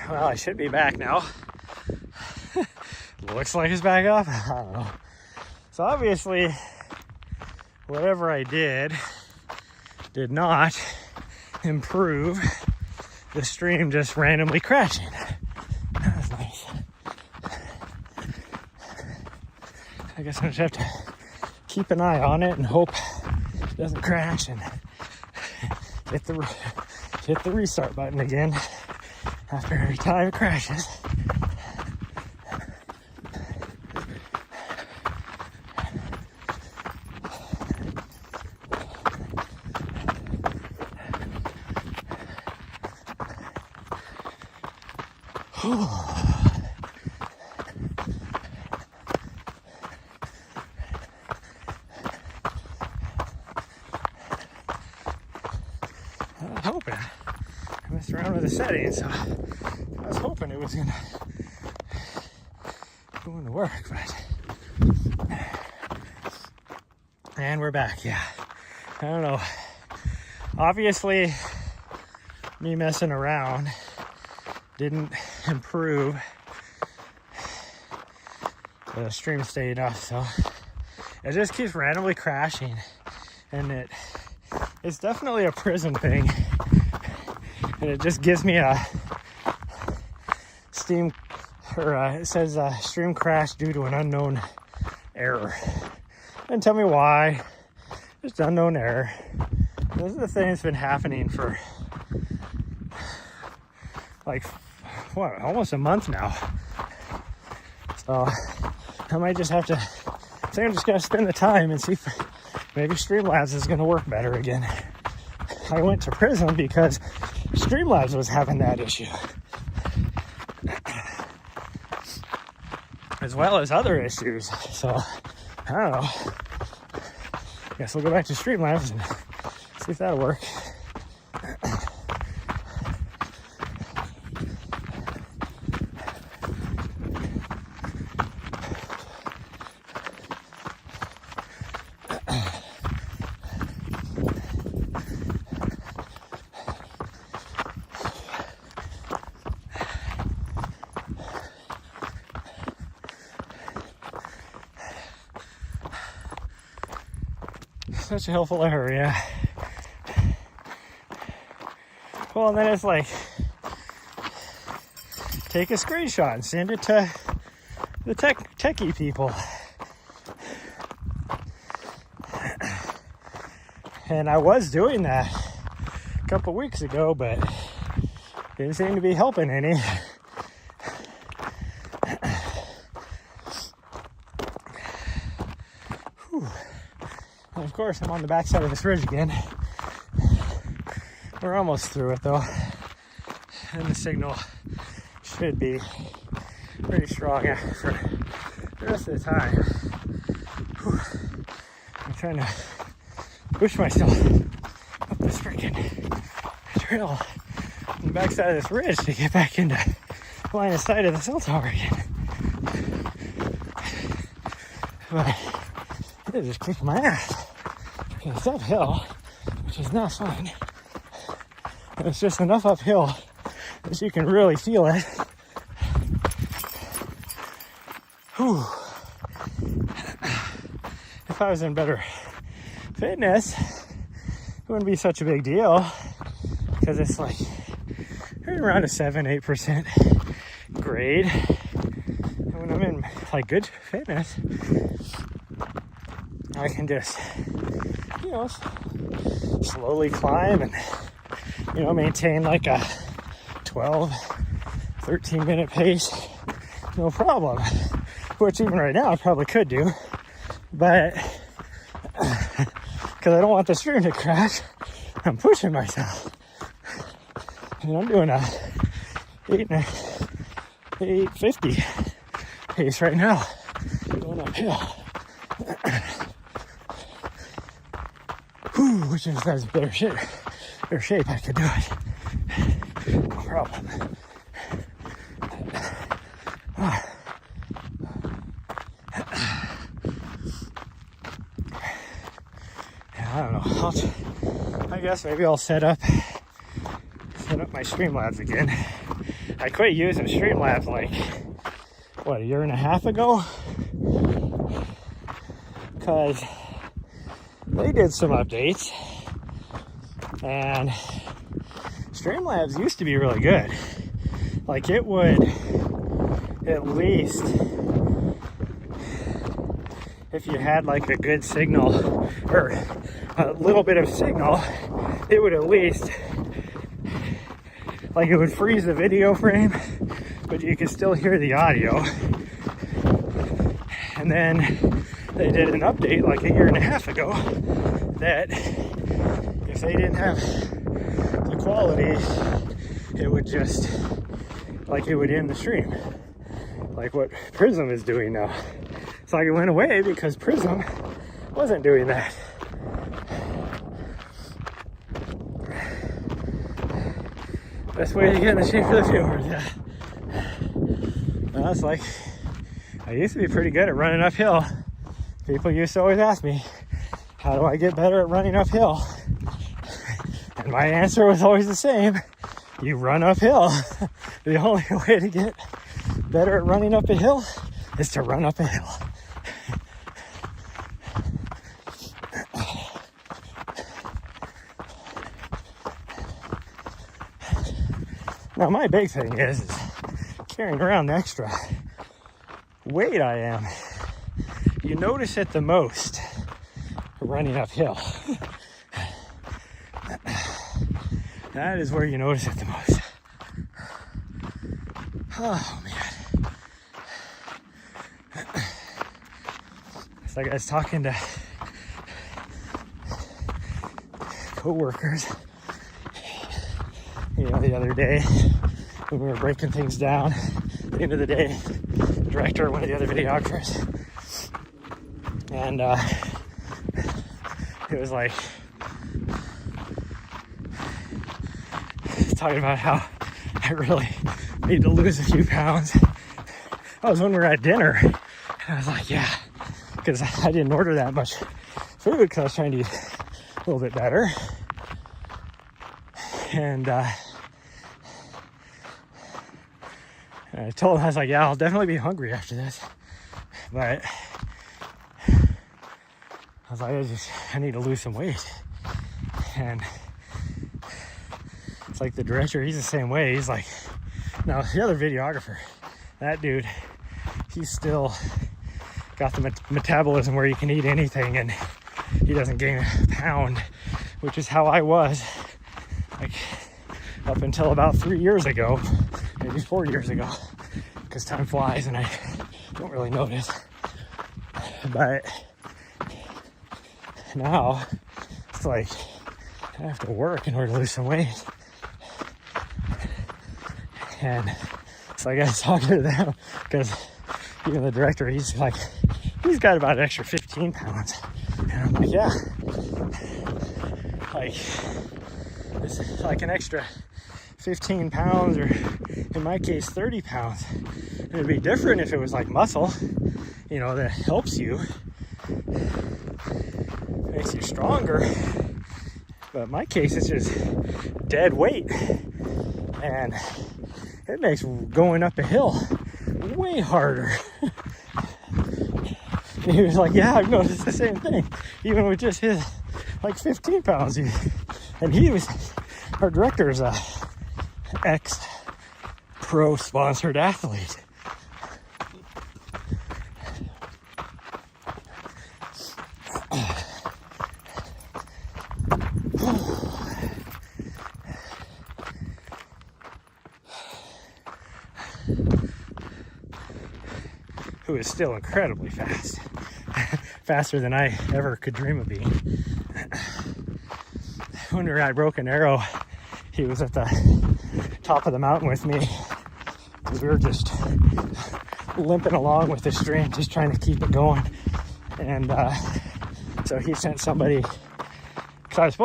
Well, I should be back now. Looks like it's back up. I don't know. So obviously, whatever I did not improve the stream just randomly crashing. That was nice. I guess I just have to keep an eye on it and hope it doesn't crash and hit the restart button again after every time it crashes. I was hoping. I messed around with the settings, so I was hoping it was going to work, but... And we're back, yeah. I don't know. Obviously, me messing around didn't improve the stream state enough, so it just keeps randomly crashing, and it's definitely a Prism thing, and it just gives me a Steam, or it says stream crash due to an unknown error. And tell me why. Just unknown error. This is the thing that's been happening for like almost a month now. So I might just have to, I think I'm just gonna spend the time and see if maybe Streamlabs is gonna work better again. I went to Prism because Streamlabs was having that issue, as well as other issues. So I don't know. Guess we'll go back to Streamlabs and see if that'll work. Such a helpful error, yeah. Well, and then it's like, take a screenshot and send it to the techie people. And I was doing that a couple weeks ago, but didn't seem to be helping any. Of course, I'm on the backside of this ridge again. We're almost through it though, and the signal should be pretty strong for the rest of the time. Whew. I'm trying to push myself up this freaking trail on the backside of this ridge to get back into line of sight of the cell tower again. But it just kicked my ass. It's uphill, which is not fun. It's just enough uphill that you can really feel it. Whew. If I was in better fitness, it wouldn't be such a big deal, because it's like around a 7-8% grade. And when I'm in like good fitness, I can just, slowly climb and, maintain like a 12-13 minute pace, no problem. Which even right now I probably could do, but because I don't want the stream to crash, I'm pushing myself. And I'm doing a 850 pace right now, going uphill. Which if I was in better shape, I could do it. No problem. Yeah, I don't know. I guess maybe I'll set up my Streamlabs again. I quit using Streamlabs like, what, a year and a half ago? Because they did some updates, and Streamlabs used to be really good. Like, it would at least, if you had like a good signal or a little bit of signal, it would at least, like, it would freeze the video frame, but you could still hear the audio. And then they did an update like a year and a half ago that if they didn't have the quality, it would just, like, it would end the stream, like what Prism is doing now. It's like it went away because Prism wasn't doing that. Best way to get in the shape for the viewers, yeah. Well, it's like, I used to be pretty good at running uphill. People used to always ask me, how do I get better at running uphill? And my answer was always the same: you run uphill. The only way to get better at running up a hill is to run up a hill. Now, my big thing is carrying around the extra weight I am. You notice it the most running uphill. That is where you notice it the most. Oh, man. It's like I was talking to co-workers, the other day when we were breaking things down. At the end of the day, the director, one of the other videographers, and it was like talking about how I really need to lose a few pounds. That was when we were at dinner, and I was like, yeah, because I didn't order that much food because I was trying to eat a little bit better. And I told him, I was like, yeah, I'll definitely be hungry after this. But I was like, I need to lose some weight. And it's like the director, he's the same way. He's like, now the other videographer, that dude, he's still got the metabolism where you can eat anything and he doesn't gain a pound, which is how I was, like, up until about 3 years ago, maybe 4 years ago, because time flies and I don't really notice. But now it's like I have to work in order to lose some weight. And it's like I was talking to them, because even the director, he's like, he's got about an extra 15 pounds. And I'm like, yeah, like, it's like an extra 15 pounds, or in my case 30 pounds. And it'd be different if it was like muscle, that helps you, makes you stronger. But in my case, it's just dead weight, and it makes going up a hill way harder. And he was like, yeah, I've noticed the same thing, even with just his like 15 pounds. And he was, our director's a ex-pro sponsored athlete. Who is still incredibly fast. Faster than I ever could dream of being. When we were at Broken Arrow, he was at the top of the mountain with me. We were just limping along with the stream, just trying to keep it going. And so he sent somebody, because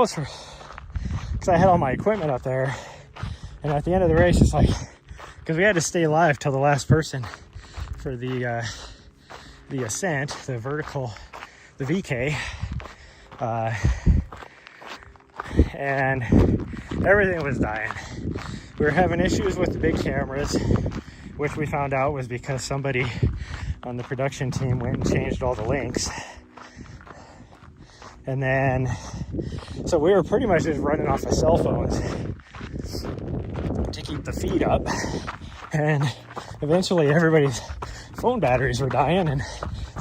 I had all my equipment up there. And at the end of the race, it's like, because we had to stay alive till the last person for the ascent, the vertical, the VK, and everything was dying. we were having issues with the big cameras, which we found out was because somebody on the production team went and changed all the links. And then, so we were pretty much just running off of cell phones to keep the feed up. And eventually everybody's phone batteries were dying, and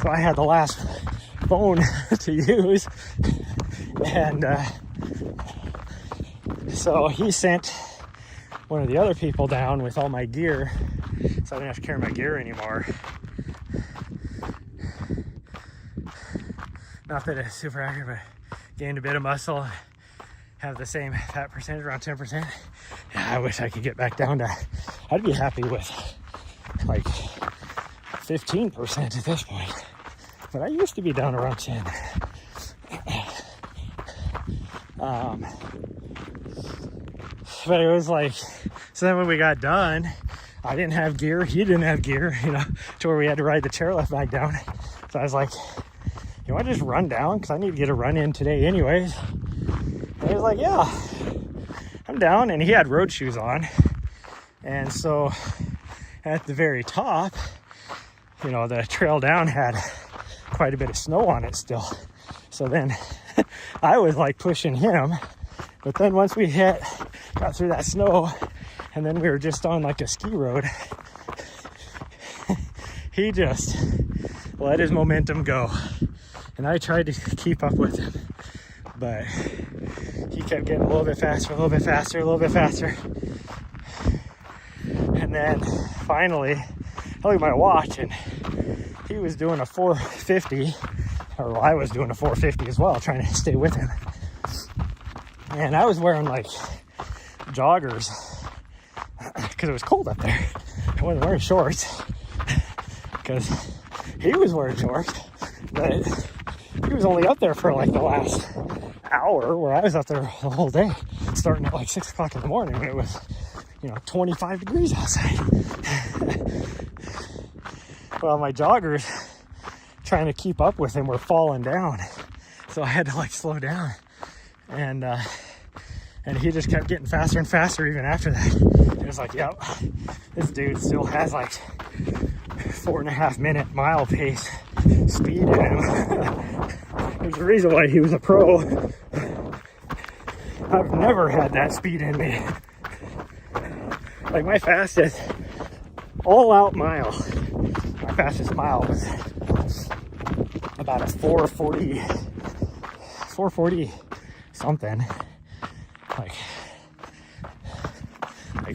so I had the last phone to use. And so he sent one of the other people down with all my gear, so I didn't have to carry my gear anymore. Not that it's super accurate, but gained a bit of muscle, have the same fat percentage, around 10%. Yeah, I wish I could get back down to, I'd be happy with like 15% at this point. But I used to be down around 10. But it was like, so then when we got done, I didn't have gear, he didn't have gear, you know, to where we had to ride the chairlift back down. So I was like, you want to just run down? Because I need to get a run in today anyways. And he was like, yeah, I'm down. And he had road shoes on. And so at the very top, you know, the trail down had quite a bit of snow on it still. So then I was like pushing him. But then once we got through that snow, and then we were just on like a ski road, he just let his momentum go. And I tried to keep up with him, but he kept getting a little bit faster, a little bit faster, a little bit faster. And then finally, I looked at my watch and he was doing a 450, or I was doing a 450 as well, trying to stay with him. And I was wearing like joggers because it was cold up there. I wasn't wearing shorts because he was wearing shorts, but he was only up there for like the last hour, where I was up there the whole day, starting at like 6 o'clock in the morning when it was, you know, 25 degrees outside. Well, my joggers, trying to keep up with him, were falling down, so I had to like slow down. And he just kept getting faster and faster even after that. It was like, yep, this dude still has like 4.5 minute mile pace speed in him. There's a reason why he was a pro. I've never had that speed in me. Like my fastest all out mile, my fastest mile was about a 440 something, like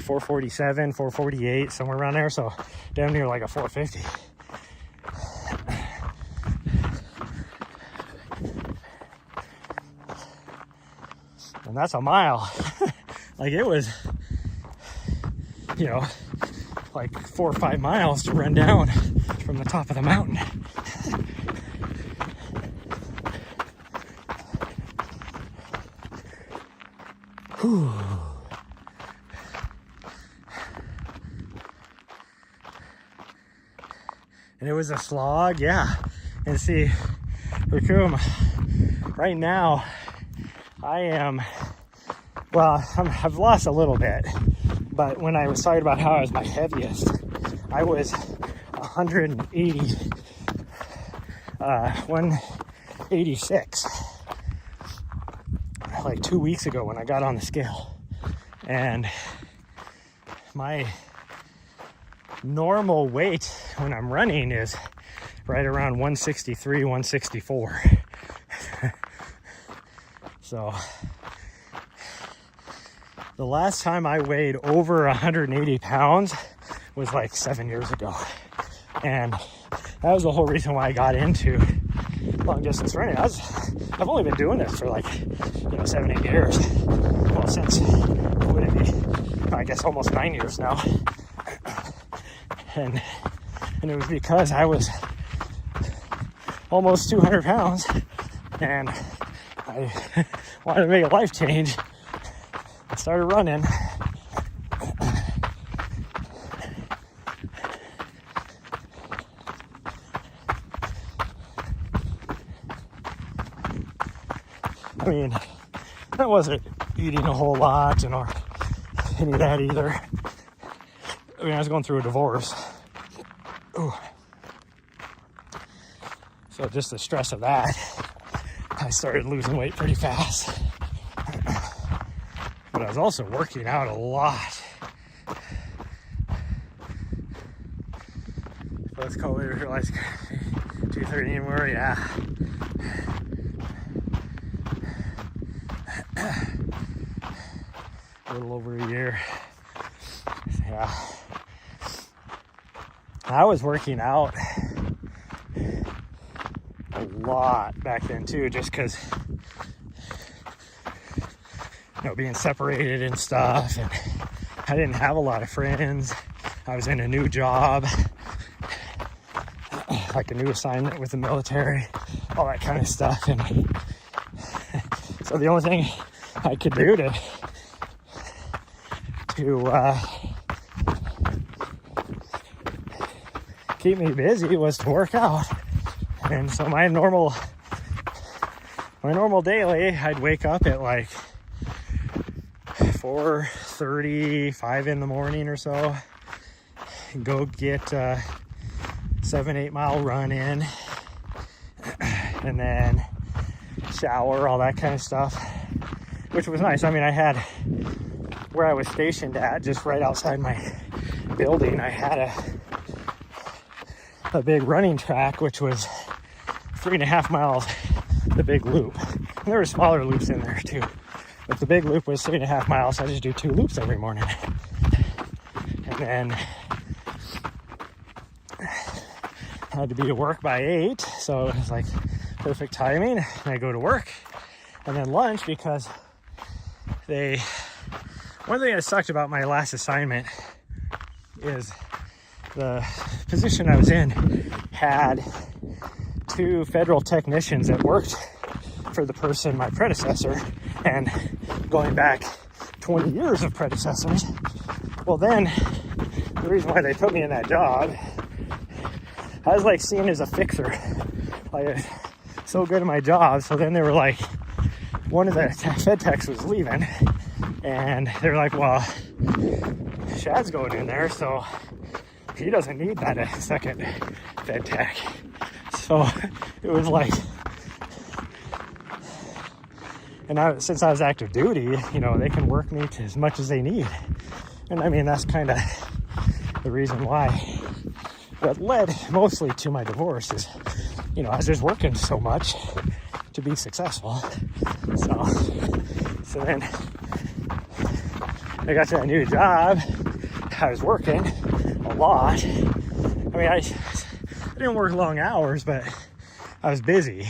447, 448, somewhere around there. So down near like a 450. And that's a mile. Like it was, you know, like 4 or 5 miles to run down from the top of the mountain. Whew. And it was a slog, yeah. And see, Raccoon, right now, I've lost a little bit, but when I was talking about how I was my heaviest, I was 186, like 2 weeks ago when I got on the scale. And my normal weight when I'm running is right around 163, 164. So the last time I weighed over 180 pounds was like 7 years ago. And that was the whole reason why I got into long distance running. I've only been doing this for like, 7, 8 years. Well, since, what would it be? I guess almost 9 years now. And it was because I was almost 200 pounds and I wanted to make a life change. I started running. I mean, I wasn't eating a whole lot, or any of that either. I mean, I was going through a divorce. Ooh. So just the stress of that, I started losing weight pretty fast. But I was also working out a lot. Let's call it like 2:30 anymore, yeah. A little over a year. Yeah. I was working out a lot back then too, just because, you know, being separated and stuff, and I didn't have a lot of friends. I was in a new job, like a new assignment with the military, all that kind of stuff, and so the only thing I could do to keep me busy was to work out. And so my normal daily, I'd wake up at like 4:35 in the morning or so, and go get a 7-8 mile run in, and then shower, all that kind of stuff, which was nice. I mean, I had, where I was stationed at, just right outside my building, I had a big running track, which was 3.5 miles, the big loop. And there were smaller loops in there too, but the big loop was 3.5 miles. So I just do 2 loops every morning, and then I had to be to work by 8, so it was like perfect timing. And I go to work, and then lunch, because one thing that sucked about my last assignment is the position I was in had 2 federal technicians that worked for the person, my predecessor, and going back 20 years of predecessors. Well, then the reason why they put me in that job, I was like seen as a fixer, like so good at my job. So then they were like, one of the fed techs was leaving, and they were like, well, Shad's going in there, so he doesn't need that second fed tech. So it was like, and since I was active duty, you know, they can work me to as much as they need. And I mean, that's kind of the reason why, that led mostly to my divorce, is, you know, I was just working so much to be successful. So then I got to a new job. I was working a lot. I mean, I didn't work long hours, but I was busy.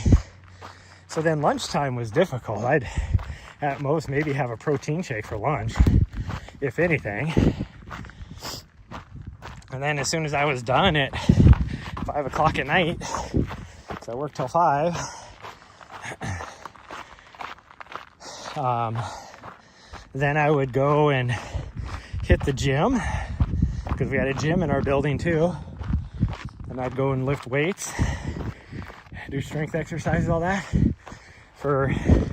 So then lunchtime was difficult. I'd at most maybe have a protein shake for lunch, if anything. And then as soon as I was done at 5 o'clock at night, because I worked till 5, then I would go and hit the gym, because we had a gym in our building too. And I'd go and lift weights, do strength exercises, all that, for an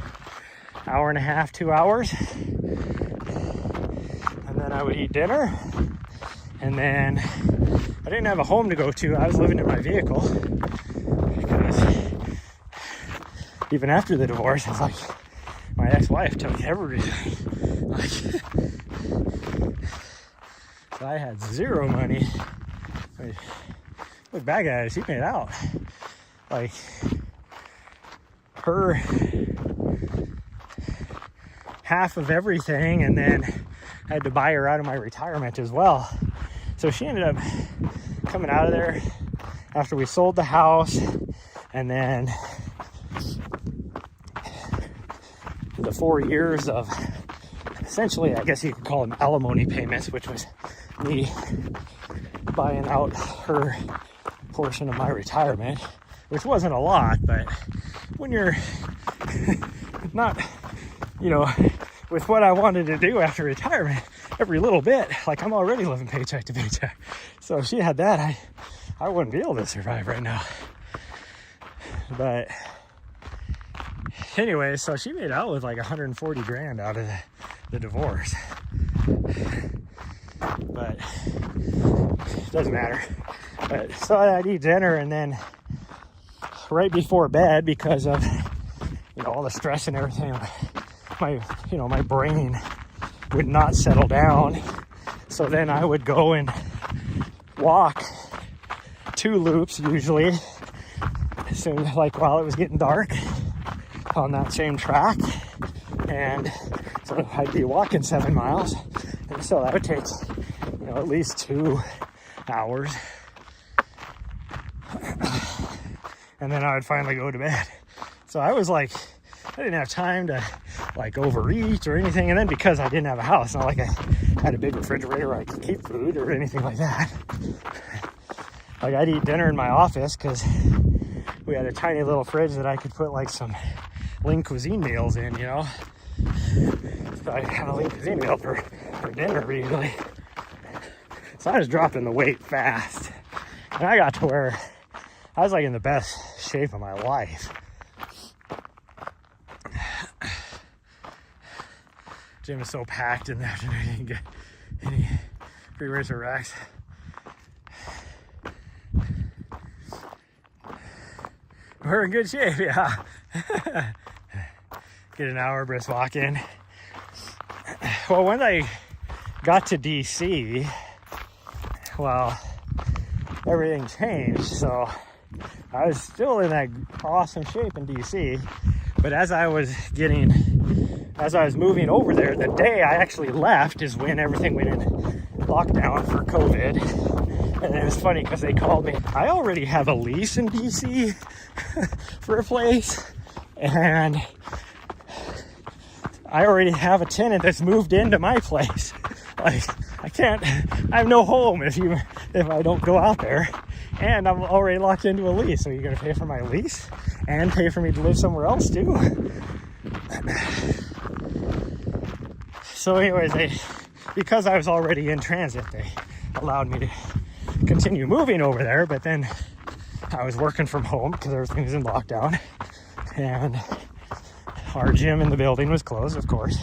hour and a half, 2 hours. And then I would eat dinner. And then I didn't have a home to go to. I was living in my vehicle, because even after the divorce, it's like my ex-wife took everything. Like, so I had zero money. I mean, look back at it, she made out. Like, her half of everything, and then I had to buy her out of my retirement as well. So she ended up coming out of there after we sold the house, and then the 4 years of, essentially, I guess you could call them alimony payments, which was me buying out her portion of my retirement, which wasn't a lot, but when you're not, you know, with what I wanted to do after retirement, every little bit, like, I'm already living paycheck to paycheck. So if she had that, I wouldn't be able to survive right now. But anyway, so she made out with like 140 grand out of the divorce. but it doesn't matter. But so I'd eat dinner, and then right before bed, because of all the stress and everything, my brain would not settle down. So then I would go and walk 2 loops usually, while it was getting dark on that same track. And so I'd be walking 7 miles, and so that would take at least 2 hours, and then I would finally go to bed. So I was like, I didn't have time to overeat or anything. And then because I didn't have a house, not like I had a big refrigerator where I could keep food or anything like that. I'd eat dinner in my office because we had a tiny little fridge that I could put some Lean Cuisine meals in, So I'd have a Lean Cuisine meal for dinner usually. So I was dropping the weight fast. And I got to where I was in the best shape of my life. Gym is so packed in the afternoon, you didn't get any free weights or racks. We're in good shape, yeah. Get an hour brisk walk in. Well, when I got to DC, everything changed. So I was still in that awesome shape in DC, but as I was moving over there, the day I actually left is when everything went in lockdown for COVID. And it was funny because they called me. I already have a lease in DC for a place, and I already have a tenant that's moved into my place. I have no home if I don't go out there, and I'm already locked into a lease. So you're gonna pay for my lease and pay for me to live somewhere else too. So anyways, because I was already in transit, they allowed me to continue moving over there, but then I was working from home because everything was in lockdown, and our gym in the building was closed, of course,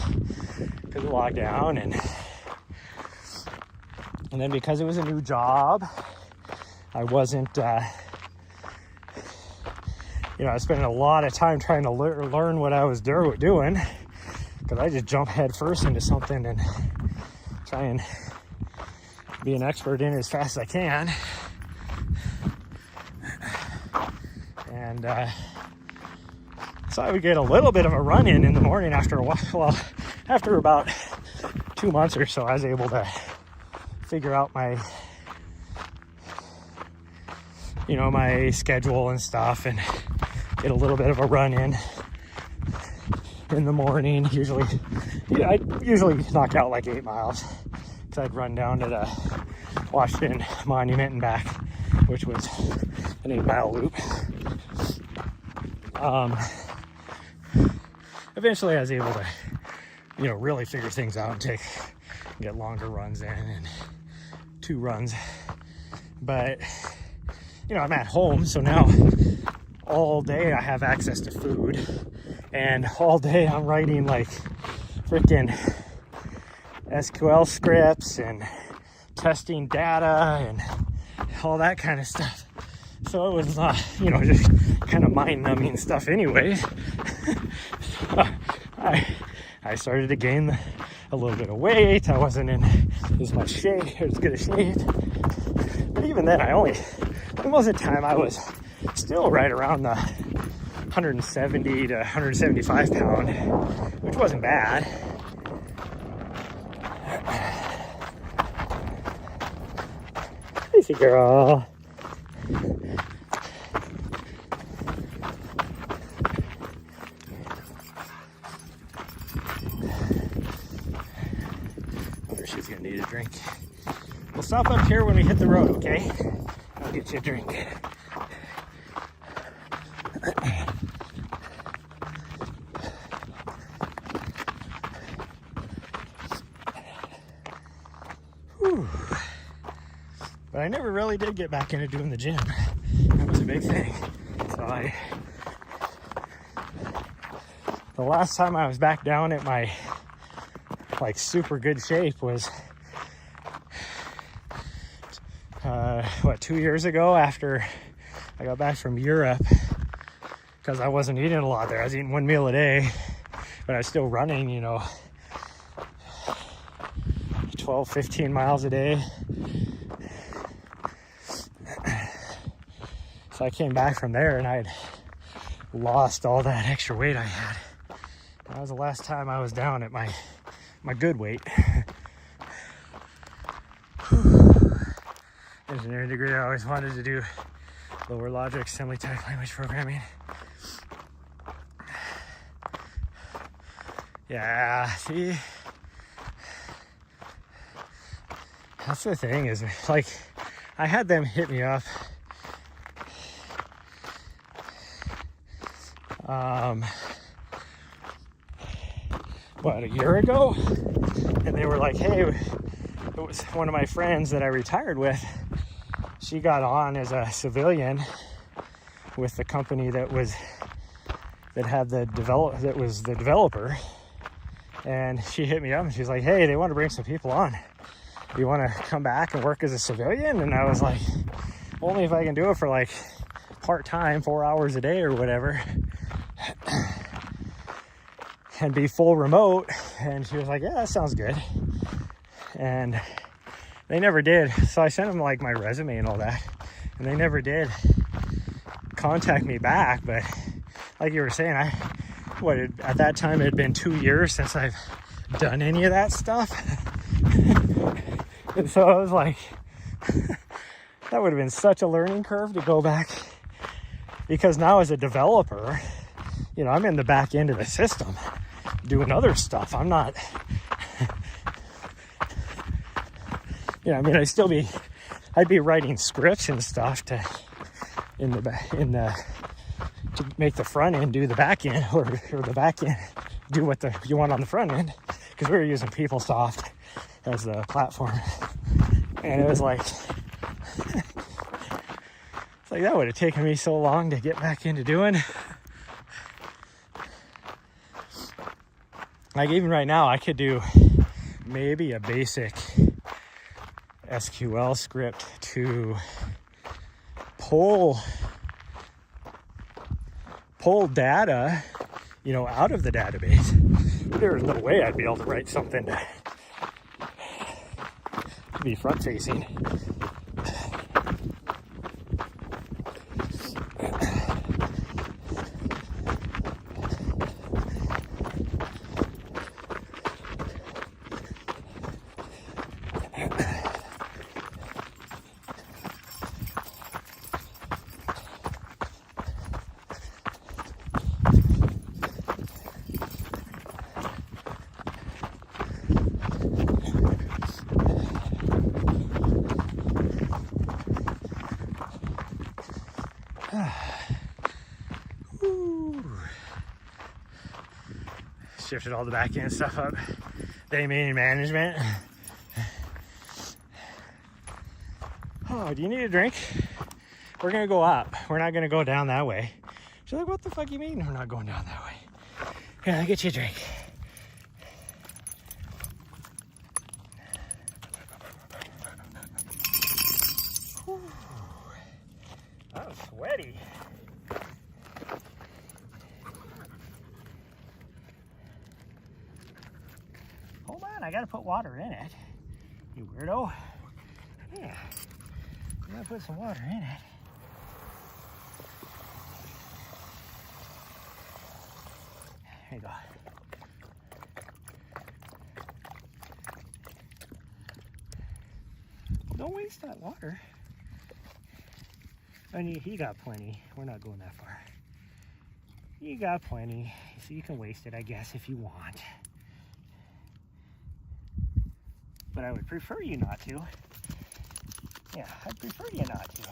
because of lockdown, and then because it was a new job, I wasn't, I was spending a lot of time trying to learn what I was doing, because I just jump head first into something and try and be an expert in it as fast as I can. And so I would get a little bit of a run in the morning after a while. Well, after about 2 months or so, I was able to figure out my schedule and stuff, and get a little bit of a run in the morning. I usually knock out 8 miles, because I'd run down to the Washington Monument and back, which was an 8-mile loop. Eventually I was able to, really figure things out and get longer runs in, and 2 runs. But, I'm at home, so now all day I have access to food, and all day I'm writing freaking SQL scripts and testing data and all that kind of stuff. So it was, just kind of mind-numbing stuff anyway. I started to gain a little bit of weight. I wasn't in as good a shape. But even then, most of the time I was still right around the 170 to 175 pound, which wasn't bad. Easy girl. Wonder if she's gonna need a drink. We'll stop up here when we hit the road, okay? I'll get you a drink. Whew. But I never really did get back into doing the gym. That was a big thing. So the last time I was back down at my like super good shape was 2 years ago after I got back from Europe, because I wasn't eating a lot there. I was eating 1 meal a day, but I was still running, 12, 15 miles a day. So I came back from there and I had lost all that extra weight I had. That was the last time I was down at my good weight. Engineering degree, I always wanted to do lower logic, assembly type language programming. Yeah, see, that's the thing, is like, I had them hit me up a year ago, and they were like, hey, it was one of my friends that I retired with. She got on as a civilian with the company that was the developer, and she hit me up and she's like, hey, they want to bring some people on. You want to come back and work as a civilian? And I was like, only if I can do it for like part-time, 4 hours a day or whatever, and be full remote. And she was like, yeah, that sounds good. And they never did. So I sent them like my resume and all that, and they never did contact me back. But like you were saying, at that time it had been 2 years since I've done any of that stuff. And so I was like, that would have been such a learning curve to go back, because now as a developer, I'm in the back end of the system doing other stuff. I'm not, I'd be writing scripts and stuff to make the front end do the back end, or the back end do what you want on the front end, because we were using PeopleSoft as the platform. And it was like, it's like that would have taken me so long to get back into doing. Like even right now, I could do maybe a basic SQL script to pull data, out of the database. There's no way I'd be able to write something to be front facing. Shifted all the back end stuff up. They mean management. Oh, do you need a drink? We're gonna go up. We're not gonna go down that way. She's like, what the fuck you mean we're not going down that way? Here, I'll get you a drink. Whew. That was sweaty. Hold on, I gotta put water in it. You weirdo. Yeah, I gotta put some water in it. There you go. Don't waste that water. I mean, he got plenty. We're not going that far. You got plenty, so you can waste it, I guess, if you want. But I would prefer you not to. Yeah, I'd prefer you not to.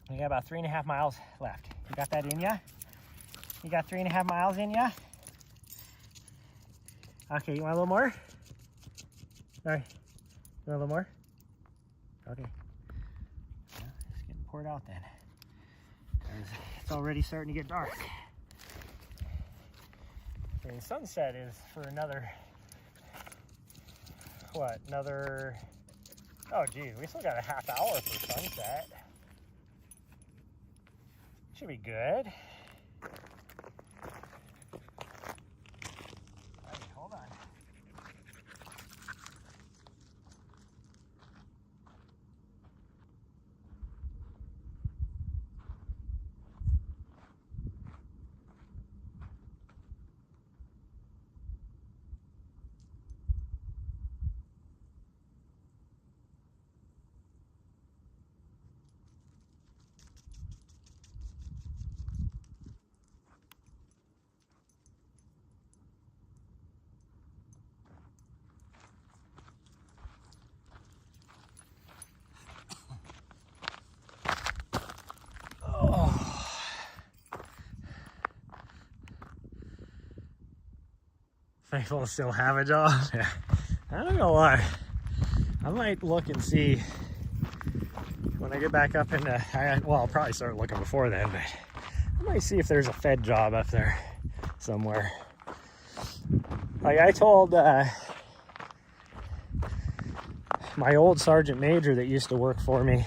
We got about 3.5 miles left. You got that in ya? You got 3.5 miles in ya? Okay, you want a little more? All right, you want a little more? Okay. Well, it's getting poured out then. It's already starting to get dark. I mean, sunset is for another, what, another, oh geez, we still got a half hour for sunset. Should be good. Hey, hold on. Thankful to still have a job. Yeah. I don't know why. I might look and see when I get back up into, well, I'll probably start looking before then, but I might see if there's a Fed job up there somewhere. Like I told my old sergeant major that used to work for me,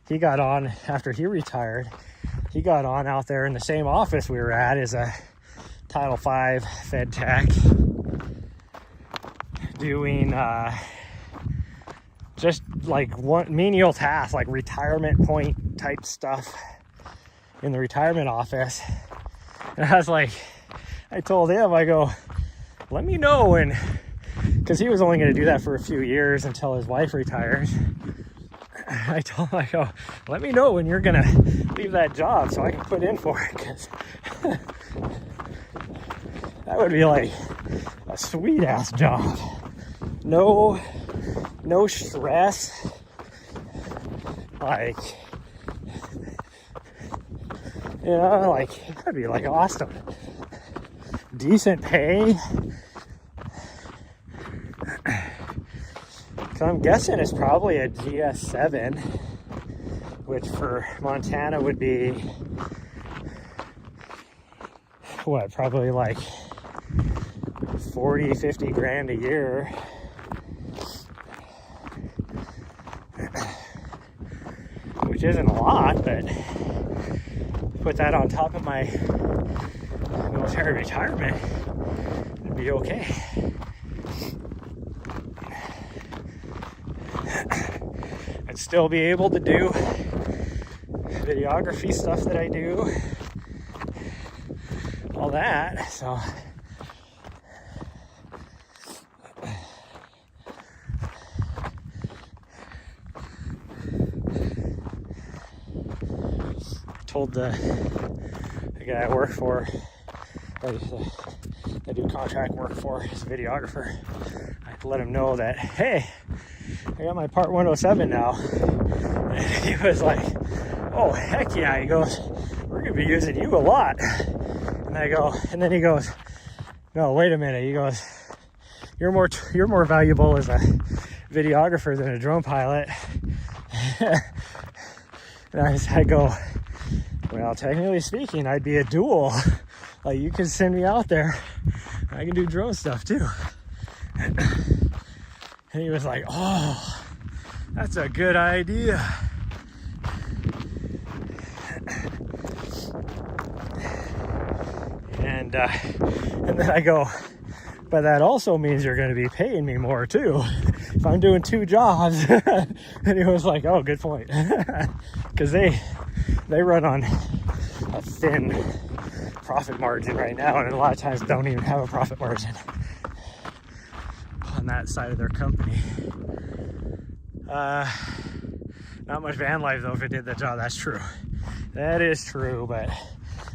he got on after he retired. He got on out there in the same office we were at as a Title V Fed tech, doing just like one menial task, like retirement point type stuff in the retirement office. And I was like, I told him, I go, let me know when, because he was only going to do that for a few years until his wife retired. I told him, I go, let me know when you're going to leave that job so I can put in for it, because that would be like a sweet ass job. No stress. Like, you know, like that'd be like awesome. Decent pay. So I'm guessing it's probably a GS7, which for Montana would be what, probably like 40-50 grand a year. Which isn't a lot, but put that on top of my military retirement, it'd be okay. I'd still be able to do videography stuff that I do, all that, so told the guy I work for, I do contract work for as a videographer, I let him know that, hey, I got my Part 107 now. And he was like, oh, heck yeah. He goes, we're going to be using you a lot. And I go, and then he goes, no, wait a minute. He goes, you're more valuable as a videographer than a drone pilot. And I go, well, technically speaking, I'd be a dual. Like, you can send me out there. I can do drone stuff too. And he was like, oh, that's a good idea. And then I go, but that also means you're going to be paying me more too if I'm doing two jobs. And he was like, oh, good point. Because they run on a thin profit margin right now, and a lot of times don't even have a profit margin on that side of their company. Not much van life though if it did the job. That's true. That is true, but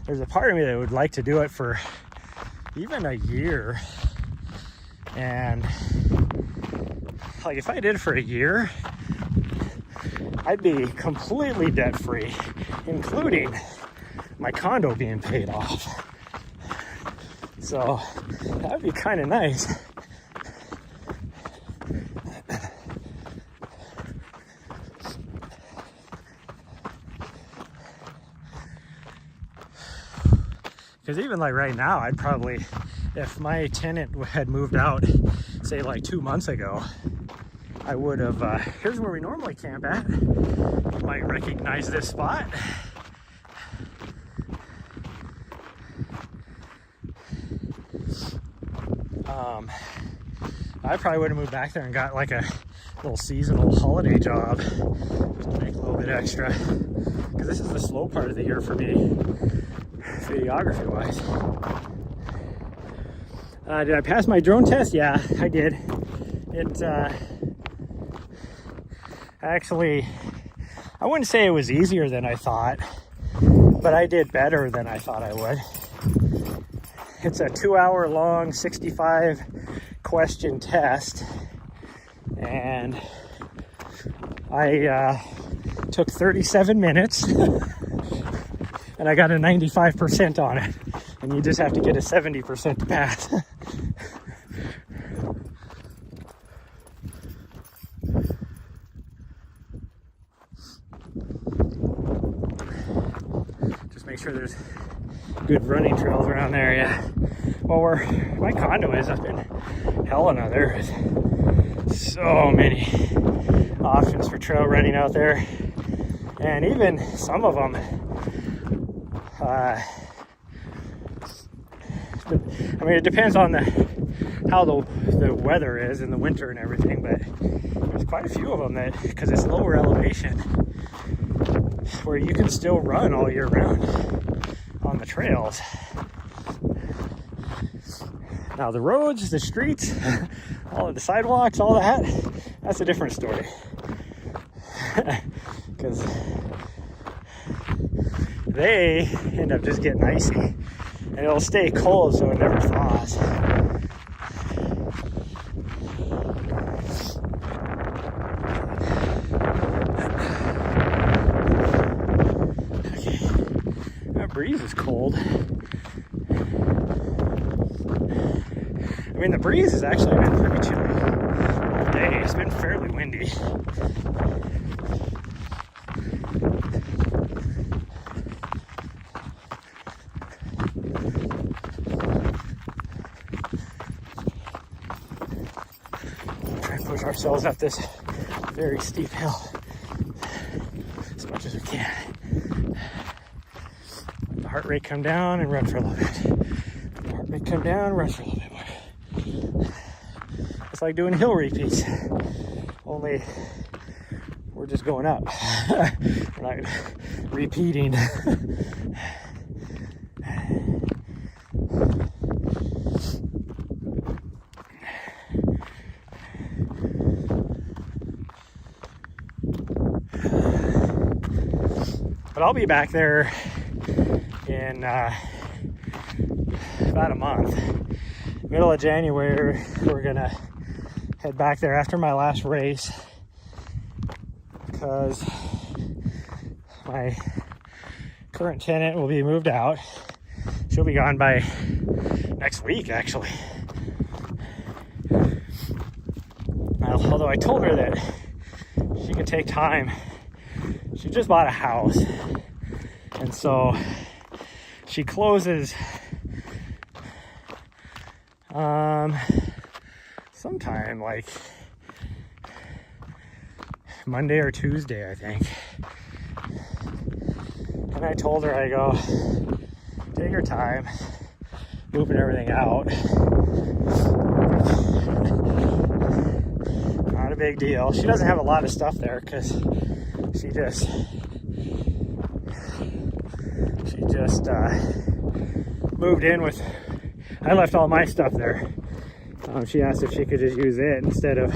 there's a part of me that would like to do it for even a year. And like if I did it for a year, I'd be completely debt free, including my condo being paid off. So that'd be kind of nice. Because even like right now, I'd probably, if my tenant had moved out, say like 2 months ago, I would have, here's where we normally camp at. You might recognize this spot. I probably would have moved back there and got like a little seasonal holiday job just to make a little bit extra, because this is the slow part of the year for me, videography wise. Did I pass my drone test? Yeah, I did. It actually, I wouldn't say it was easier than I thought, but I did better than I thought I would. It's a 2-hour long 65 question test, and I took 37 minutes and I got a 95% on it, and you just have to get a 70% to pass. Just make sure there's good running trails around there. Yeah, well, where my condo is up in Helena, there's so many options for trail running out there, and even some of them I mean, it depends on how the weather is in the winter and everything, but there's quite a few of them that, because it's lower elevation, where you can still run all year round on the trails. Now the roads, the streets, all of the sidewalks, all that, that's a different story. Because they end up just getting icy, and it'll stay cold so it never thaws. Okay, that breeze is cold. I mean, the breeze has actually been pretty chilly all day. It's been fairly windy. Try and push ourselves up this very steep hill as much as we can. Let the heart rate come down and run for a little bit. Let the heart rate come down, run for a little bit more. It's like doing hill repeats, only we're just going up. We're not repeating. But I'll be back there in about a month. Middle of January, we're gonna head back there after my last race, because my current tenant will be moved out. She'll be gone by next week, actually. Although I told her that she could take time. She just bought a house, and so she closes sometime like Monday or Tuesday, I think. And I told her, I go, take your time moving everything out. Not a big deal. She doesn't have a lot of stuff there because she just moved in with, I left all my stuff there. She asked if she could just use it instead of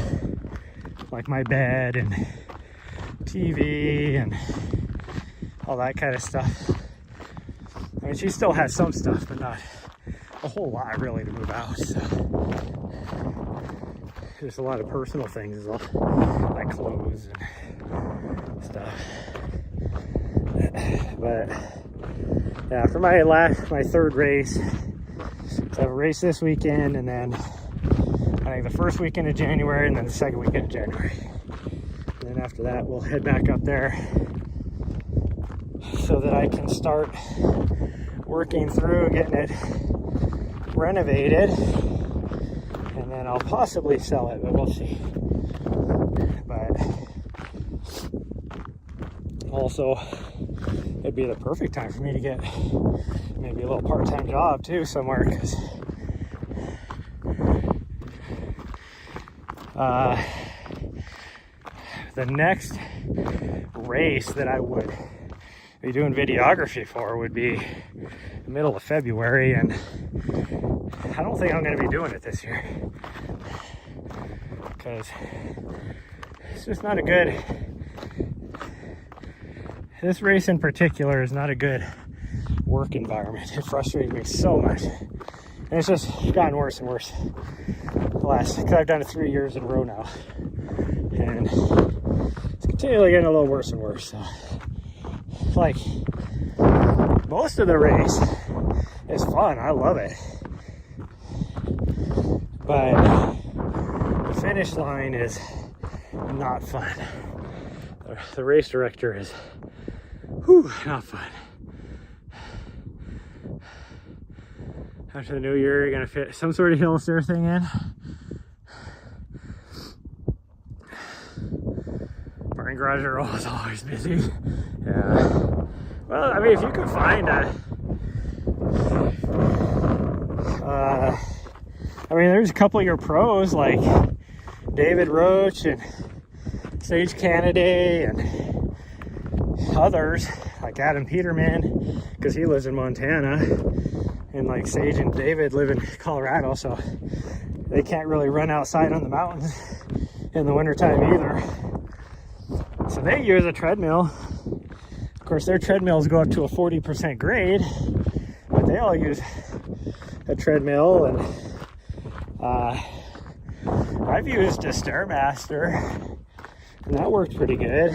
like my bed and TV and all that kind of stuff. I mean, she still has some stuff, but not a whole lot really to move out. So there's a lot of personal things as well, like clothes and stuff. But yeah, for my third race, so I have a race this weekend, and then I think the first weekend of January, and then the second weekend of January. And then after that, we'll head back up there so that I can start working through getting it renovated, and then I'll possibly sell it, but we'll see. But also, it'd be the perfect time for me to get maybe a little part-time job too somewhere, because the next race that I would be doing videography for would be the middle of February, and I don't think I'm going to be doing it this year because it's just not a good, this race in particular is not a good work environment. It frustrated me so much, and it's just gotten worse and worse because I've done it 3 years in a row now, and it's continually getting a little worse and worse. So like, most of the race is fun, I love it, but the finish line is not fun. The race director is not fun. After the new year, you're gonna fit some sort of hill stair thing in. Parking garage are always busy. Yeah. Well, I mean, if you could find I mean, there's a couple of your pros like David Roach and Sage Canaday and others like Adam Peterman, because he lives in Montana, and like Sage and David live in Colorado, so they can't really run outside on the mountains in the wintertime either. So they use a treadmill. Of course, their treadmills go up to a 40% grade, but they all use a treadmill. And I've used a Stairmaster, and that worked pretty good.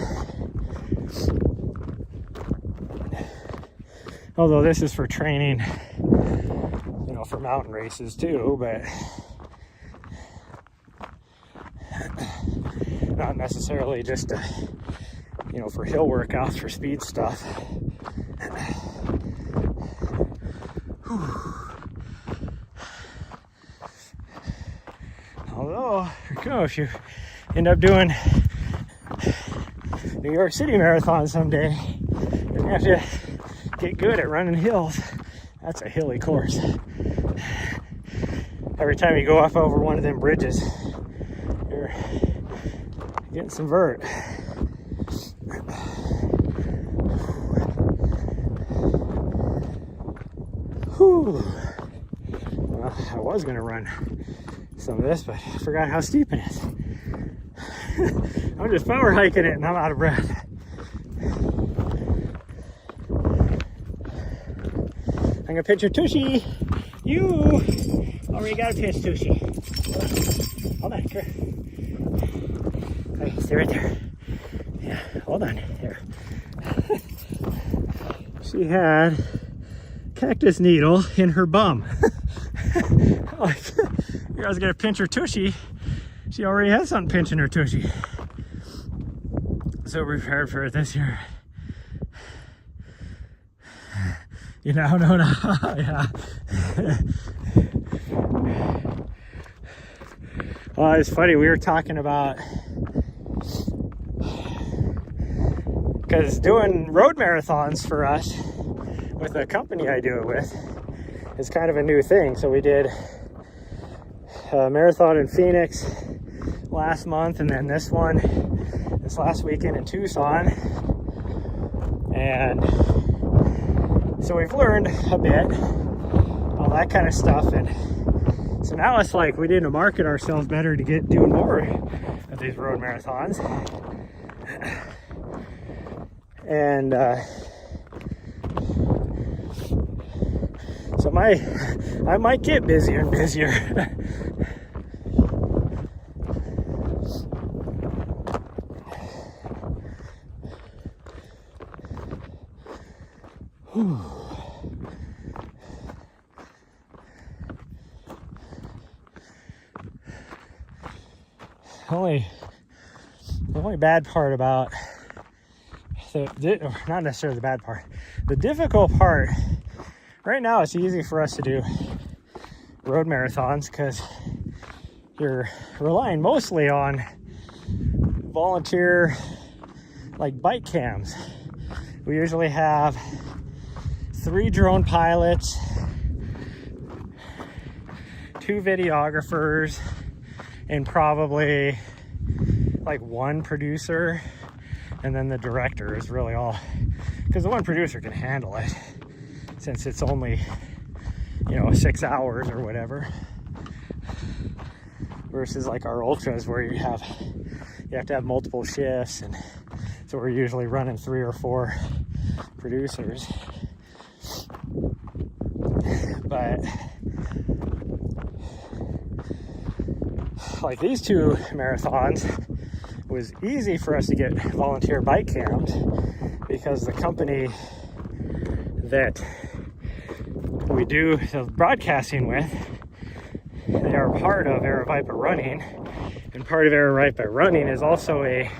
Although this is for training, you know, for mountain races too, but not necessarily just you know, for hill workouts, for speed stuff. Although, you know, if you end up doing New York City Marathon someday, you're gonna have to get good at running hills. That's a hilly course. Every time you go up over one of them bridges, you're getting some vert. Whew. Well, I was gonna run some of this, but I forgot how steep it is. I'm just power hiking it and I'm out of breath. I'm gonna pinch your tushy. You already got a pinch, tushy. Hold on, come here. Hey, stay right there. Yeah, hold on, there. She had cactus needle in her bum. Like, you guys gonna pinch her tushy. She already has something pinching her tushy. So prepared for it this year. You know, no, yeah. Well, it's funny, we were talking about, because doing road marathons for us with the company I do it with is kind of a new thing. So we did a marathon in Phoenix last month, and then this last weekend in Tucson. And so we've learned a bit, all that kind of stuff. And so now it's like we need to market ourselves better to get doing more of these road marathons. And so I might get busier and busier. The only bad part about not necessarily the bad part, the difficult part right now, it's easy for us to do road marathons, because you're relying mostly on volunteer like bike cams. We usually have 3 drone pilots, 2 videographers, and probably like 1 producer, and then the director is really all, because the 1 producer can handle it since it's only, you know, 6 hours or whatever, versus like our ultras where you have to have multiple shifts, and so we're usually running 3 or 4 producers. But like these 2 marathons was easy for us to get volunteer bike cams, because the company that we do the broadcasting with, they are part of Aravaipa Running, and part of Aravaipa Running is also a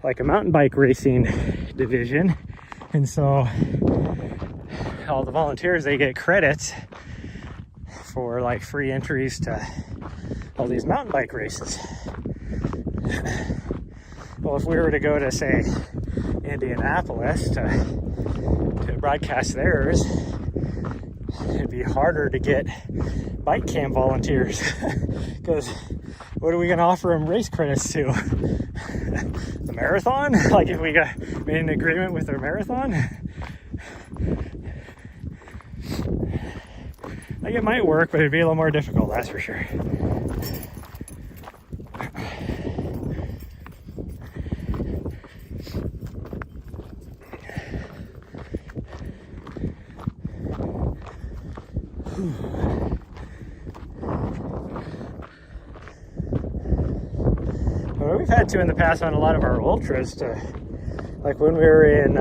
like a mountain bike racing division. And so all the volunteers, they get credits for like free entries to all these mountain bike races. Well, if we were to go to, say, Indianapolis to broadcast theirs, it'd be harder to get bike cam volunteers, because what are we going to offer them race credits to? The marathon? Like if we got made an agreement with their marathon? Like it might work, but it'd be a little more difficult, that's for sure. Well, we've had to in the past on a lot of our ultras, to like when we were in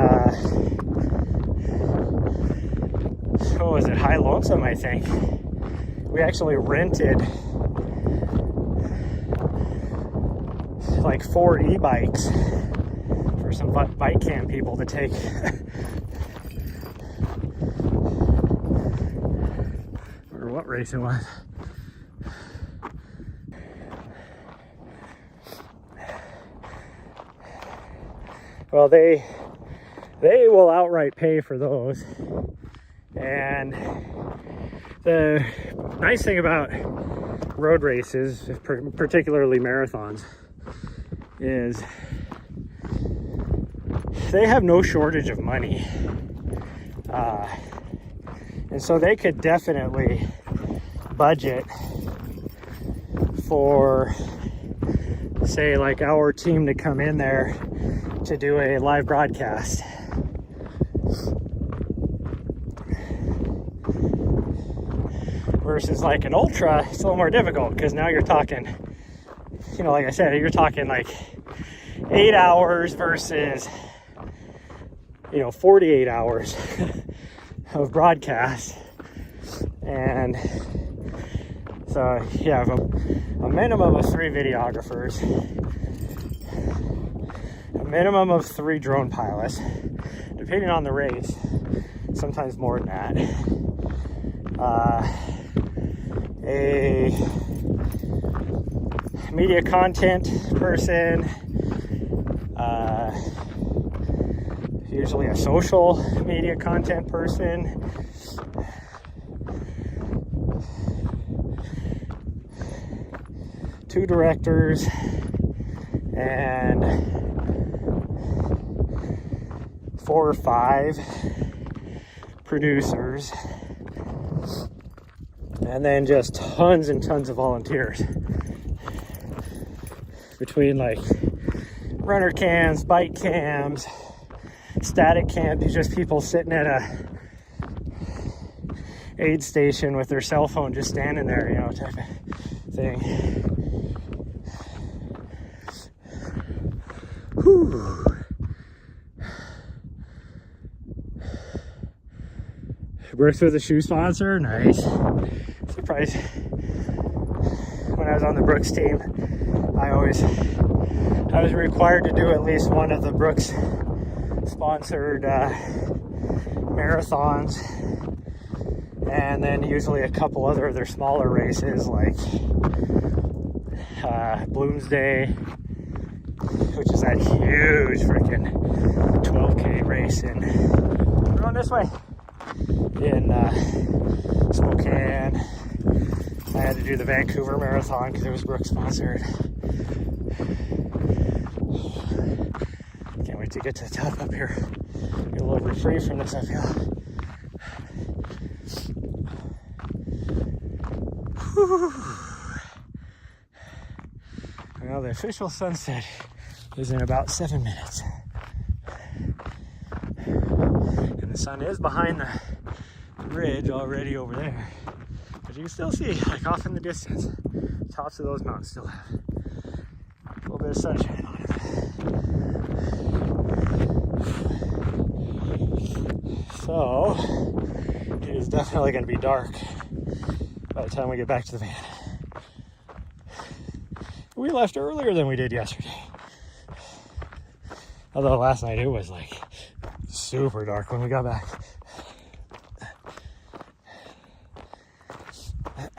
what was it, High Lonesome, I think. We actually rented like 4 e-bikes for some bike cam people to take. Or what race it was. Well, they will outright pay for those. And the nice thing about road races, particularly marathons, is they have no shortage of money. And so they could definitely budget for, say, like our team to come in there to do a live broadcast. Versus like an ultra, it's a little more difficult, because now you're talking, you know, like I said, you're talking like 8 hours versus, you know, 48 hours of broadcast. And so you have a minimum of 3 videographers, a minimum of 3 drone pilots, depending on the race, sometimes more than that. A media content person, usually a social media content person, two directors, and 4 or 5 producers. And then just tons and tons of volunteers between like runner cams, bike cams, static cams. These just people sitting at a aid station with their cell phone, just standing there, you know, type of thing. Whew. Works with a shoe sponsor, nice. Surprised when I was on the Brooks team, I was required to do at least one of the Brooks sponsored marathons. and then usually a couple other of their smaller races like Bloomsday, which is that huge freaking 12K race in, we're going this way, in Spokane. I had to do the Vancouver Marathon because it was Brooks sponsored. Can't wait to get to the top up here. Get a little reprieve from this uphill. Whew. Well, the official sunset is in about 7 minutes. And the sun is behind the ridge already over there. But you can still see, like off in the distance, tops of those mountains still have a little bit of sunshine on them. So, it is definitely going to be dark by the time we get back to the van. We left earlier than we did yesterday. Although last night it was like super dark when we got back.